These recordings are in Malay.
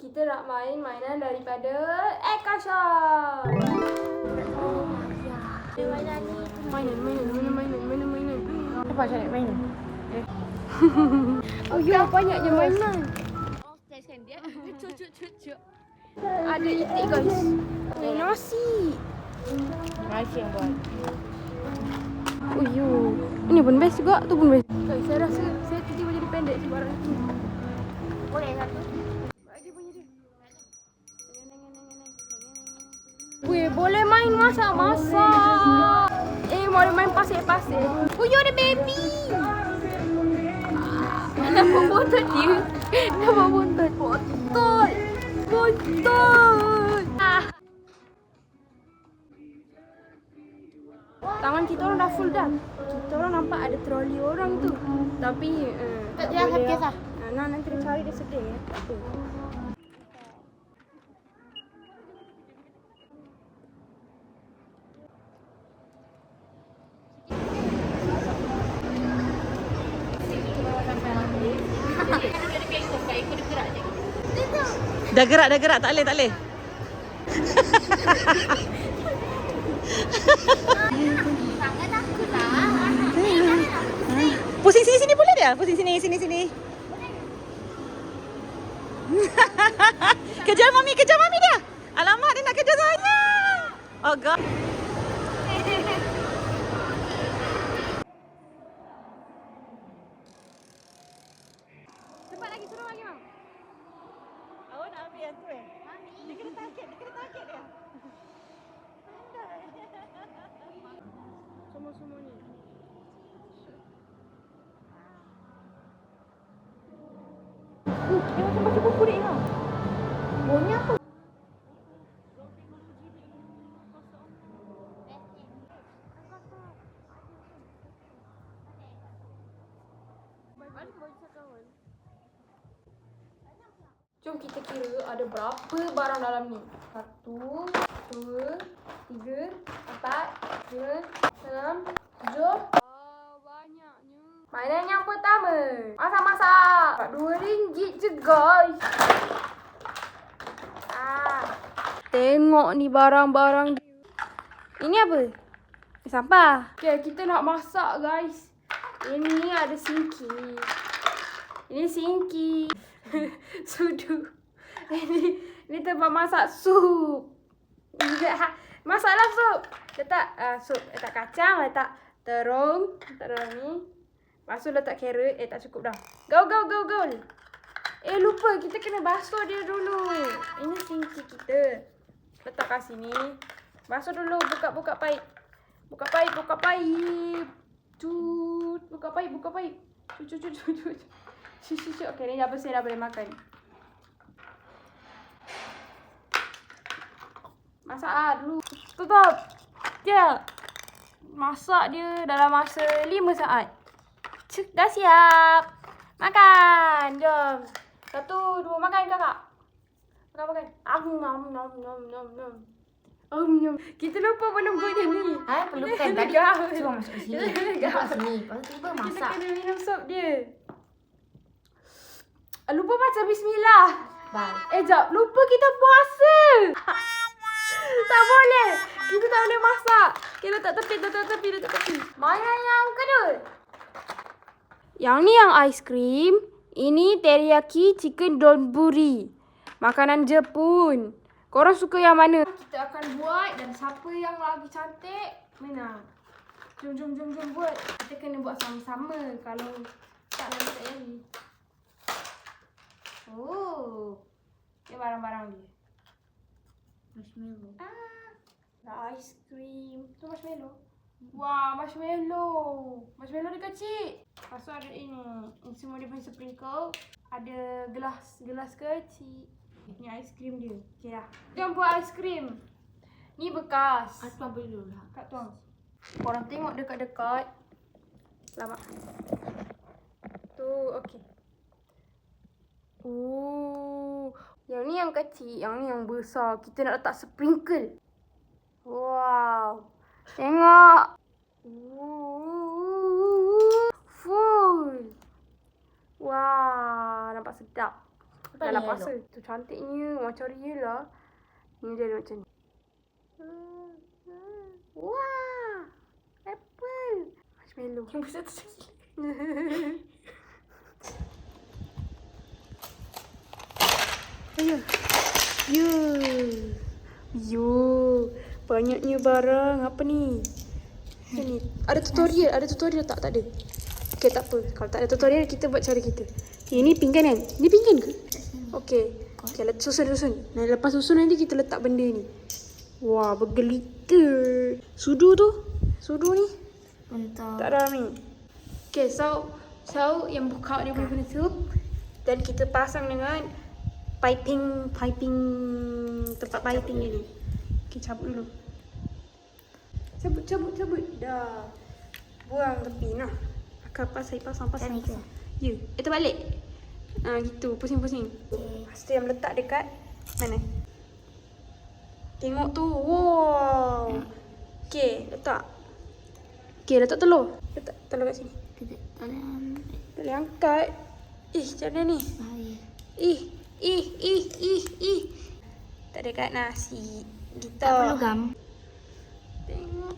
Kita nak main mainan daripada Ekasha. Mainan ni. Mainan. Apa cari mainan? Oh ya, banyaknya mainan. Oh, station dia. Cucuk. Ada itik guys. Nasi. Nasi yang buat. Oh yo. Ini pun best juga, tu pun best. Guys, saya rasa saya tiba-tiba jadi pendek sebab itu. Boleh satu? Bagi bunyi dia. Weh, boleh main masak-masak. Boleh main pasir-pasir. Oh, you ada baby. Nampak bontot dia. Nampak bontot. Bontot. Tangan kita orang dah full dah. Kita orang nampak ada troli orang tu. Tapi Tak dia angkat kisah. Nanti dia cari dia sedih ya. Tak apa. Dah gerak, tak boleh. Sangat takut lah. Pusing sini boleh dia? Pusing sini. Kejar mami dia. Alamak, dia nak kejar saya. Oh god. Cepat lagi, suruh lagi, Mam. Awak nak ambil yang tu Dia kena target dia. Semua ni. Dia macam baca buku dia tau. Bunyi apa? Jom kita kira ada berapa barang dalam ni. 1, 2, 3, 4, 5, 6, 7. Banyaknya. Mainan yang pertama. Masak-masak. RM2 je guys. Tengok ni barang-barang dia. Ini apa? Sampah. Okay, kita nak masak guys. Ini ada sinki. Ini sinki. Sudu. Ini tempat masak sup. Masaklah sup. Letak sup, letak kacang, letak terung ni. Lepas tu letak carrot. Tak cukup dah. Go. Lupa kita kena basuh dia dulu. Ini sinki kita. Letak kat sini. Basuh dulu, buka paip. Buka paip. Buka paip. Cucuk. Okey, ni dah bersih, dah boleh makan. Masak dulu. Tutup. Dia. Masak dia dalam masa 5 saat. Dah siap. Makan. Jom. 1, 2, makan kakak. Makan. Nom. Kita lupa menunggu dia ni. Perlukan tadi. Cuba masuk sini. Masuk sini. Lepas tu tiba masak. Kita kena minum sup dia. Lupa baca bismillah. Baik. Jap. Lupa kita puasa. Tak boleh. Kita tak boleh masak. Okay, letak tepi. Mainan yang kedua. Yang ni yang aiskrim. Ini teriyaki chicken donburi. Makanan Jepun. Korang suka yang mana? Kita akan buat dan siapa yang lagi cantik menang. Jom buat. Kita kena buat sama-sama. Kalau tak nanti tak jadi. Oh. Ni barang-barang dia. Marshmallow. Aiskrim. Tu marshmallow. Wah, marshmallow. Marshmallow dia kecil. Lepas tu ada ini. Ini semua dia punya sprinkle. Ada gelas kecil. Ni aiskrim dia. Okay dah. Jom buat aiskrim. Ni bekas. Tuan beli dulu lah. Kak Tuang. Korang tengok dekat-dekat. Lama. Tu, okey. Yang ni yang kecil, yang ni yang besar. Kita nak letak sprinkle. Wow. Tengok. Full. Wah, nampak sedap. Dalam puasa. Tu cantiknya. Macam real lah. Ni dia ada macam ni. Wah. Apple. Marshmallow. Yang besar tu cakap. Ayo. Yo. Banyaknya barang. Apa ni? Macam ni. Ada tutorial tak? Tak ada. Okay, tak apa. Kalau tak ada tutorial, kita buat cara kita. Ini pinggan kan? Ini pinggan ke? Okay. Okay, susun. Nah, lepas susun nanti kita letak benda ni. Wah, bergelita. Sudu ni? Untuk Tak ada ni. Okay, so yang buka dia punya penutup. Dan kita pasang dengan piping tempat piping dia ni. Okay, cabut dulu. Cabut. Dah. Buang tepi nah. Kapas saya pasang. Teknik ke? Ya, terbalik. Gitu, pusing-pusing. Lepas tu yang letak dekat mana? Tengok tu. Wow. Okay, letak. Okay, letak telur. Letak telur kat sini. kita dalam Tak boleh angkat. Macam mana ni? bahaya. Tak dekat nasi. Gitu. Tak perlu gam. Tengok.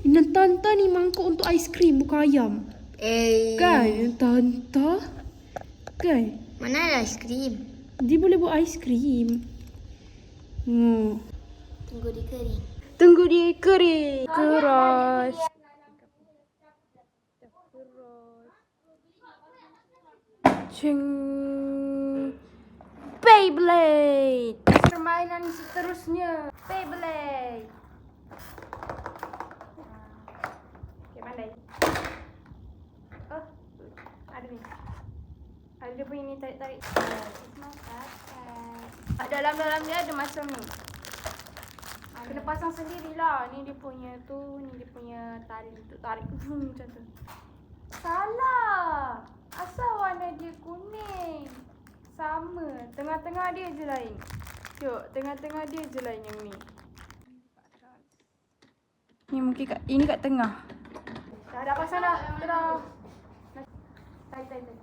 Ini tanta ni mangkuk untuk aiskrim bukan ayam. Kan? Tanta. Kan? Mana ada aiskrim? Dia boleh buat aiskrim. Tunggu dia kering. Tunggu dia kering. Keras. Cing. Beyblade. Permainan seterusnya. Beyblade. Okay, pandai. Oh, ada ni. Ada dia punya ni tarik-tarik. Dalam dia ada macam ni. Kena pasang sendirilah. Ni dia punya tu, ni dia punya tali untuk tarik macam tu. Salah. Asal warna dia kuning. Sama. Tengah-tengah dia je lain. Tengok, tengah-tengah dia je lain yang ni. Ni mungkin ini kat tengah. Dah pasang dah. Dah. Tarik. Gitu.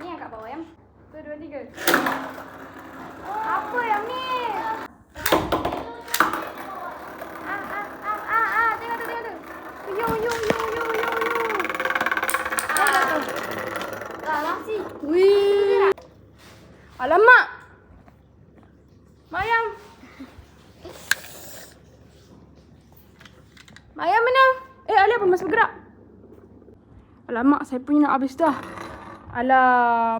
Ni yang kat bawah yang. 1, 2, 3. Apa yang ni? Tengok tu. Yo. Masih. Wih. Alamak. Mayam menang. Alia pun masih bergerak. Alamak, saya punya nak habis dah. Alah.